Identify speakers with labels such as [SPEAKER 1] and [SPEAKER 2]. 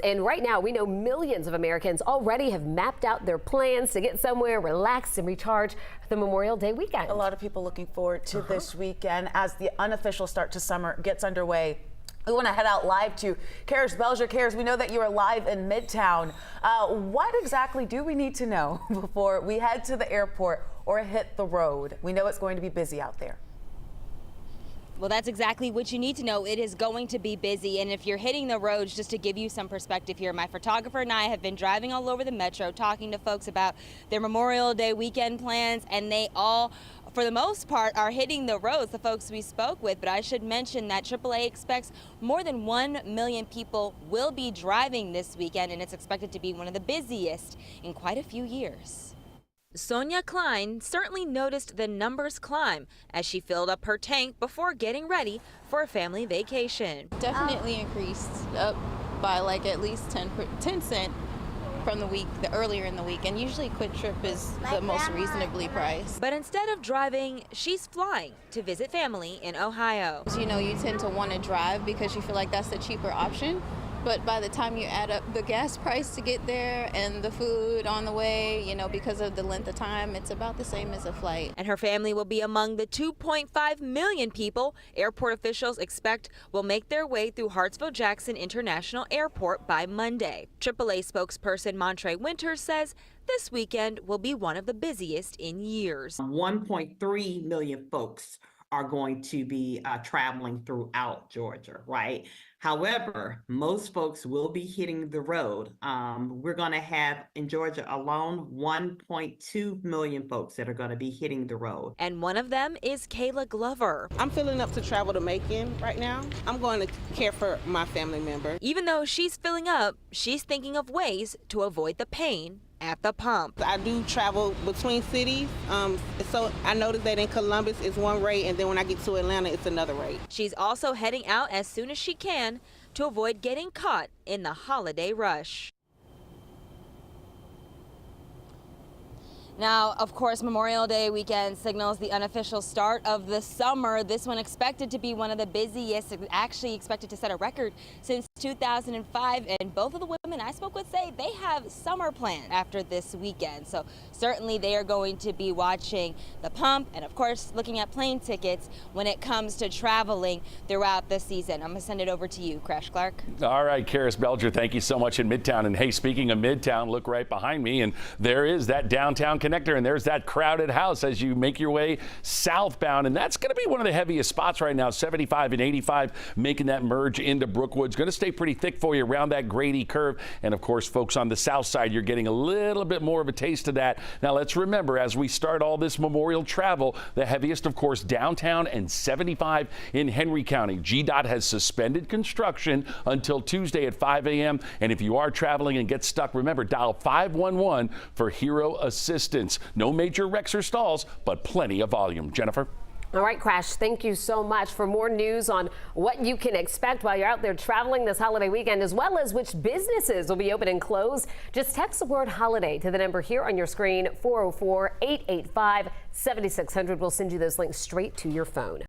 [SPEAKER 1] And right now, we know millions of Americans already have mapped out their plans to get somewhere, relax, and recharge for the Memorial Day weekend.
[SPEAKER 2] A lot of people looking forward to this weekend as the unofficial start to summer gets underway. We want to head out live to Karis Belger. Karis, we know that you are live in Midtown. What exactly do we need to know before we head to the airport or hit the road? We know it's going to be busy out there.
[SPEAKER 3] Well, that's exactly what you need to know. It is going to be busy. And if you're hitting the roads, just to give you some perspective here, my photographer and I have been driving all over the metro talking to folks about their Memorial Day weekend plans, and they all, for the most part, are hitting the roads, the folks we spoke with. But I should mention that AAA expects more than 1 million people will be driving this weekend, and it's expected to be one of the busiest in quite a few years. Sonia Klein certainly noticed the numbers climb as she filled up her tank before getting ready for a family vacation.
[SPEAKER 4] Definitely increased up by like at least 10 cent from the earlier in the week, and usually Quick Trip is the most reasonably priced.
[SPEAKER 3] But instead of driving, she's flying to visit family in Ohio.
[SPEAKER 4] You know, you tend to want to drive because you feel like that's the cheaper option. But by the time you add up the gas price to get there and the food on the way, you know, because of the length of time, it's about the same as a flight.
[SPEAKER 3] And her family will be among the 2.5 million people airport officials expect will make their way through Hartsfield-Jackson International Airport by Monday. AAA spokesperson Montre Winters says this weekend will be one of the busiest in years.
[SPEAKER 5] 1.3 million folks are going to be traveling throughout Georgia, right? However, most folks will be hitting the road. We're going to have in Georgia alone 1.2 million folks that are going to be hitting the road.
[SPEAKER 3] And one of them is Kayla Glover.
[SPEAKER 6] I'm filling up to travel to Macon right now. I'm going to care for my family member.
[SPEAKER 3] Even though she's filling up, she's thinking of ways to avoid the pain at the pump.
[SPEAKER 6] I do travel between cities, so I noticed that in Columbus it's one rate, and then when I get to Atlanta it's another rate.
[SPEAKER 3] She's also heading out as soon as she can to avoid getting caught in the holiday rush. Now, of course, Memorial Day weekend signals the unofficial start of the summer. This one expected to be one of the busiest, actually expected to set a record since 2005. And both of the women I spoke with say they have summer plans after this weekend. So certainly they are going to be watching the pump and, of course, looking at plane tickets when it comes to traveling throughout the season. I'm going to send it over to you, Crash Clark.
[SPEAKER 7] All right, Karis Belger, thank you so much in Midtown. And hey, speaking of Midtown, look right behind me, and there is that downtown connector, and there's that crowded house as you make your way southbound, and that's going to be one of the heaviest spots right now. 75 and 85 making that merge into Brookwood's going to stay pretty thick for you around that Grady curve. And of course, folks on the south side, you're getting a little bit more of a taste of that. Now let's remember, as we start all this Memorial travel, the heaviest of course downtown and 75 in Henry County. GDOT has suspended construction until Tuesday at 5 a.m. and if you are traveling and get stuck, remember, dial 511 for Hero Assistance. No major wrecks or stalls, but plenty of volume. Jennifer?
[SPEAKER 1] All right, Crash, thank you so much. For more news on what you can expect while you're out there traveling this holiday weekend, as well as which businesses will be open and closed, just text the word holiday to the number here on your screen, 404-885-7600. We'll send you those links straight to your phone.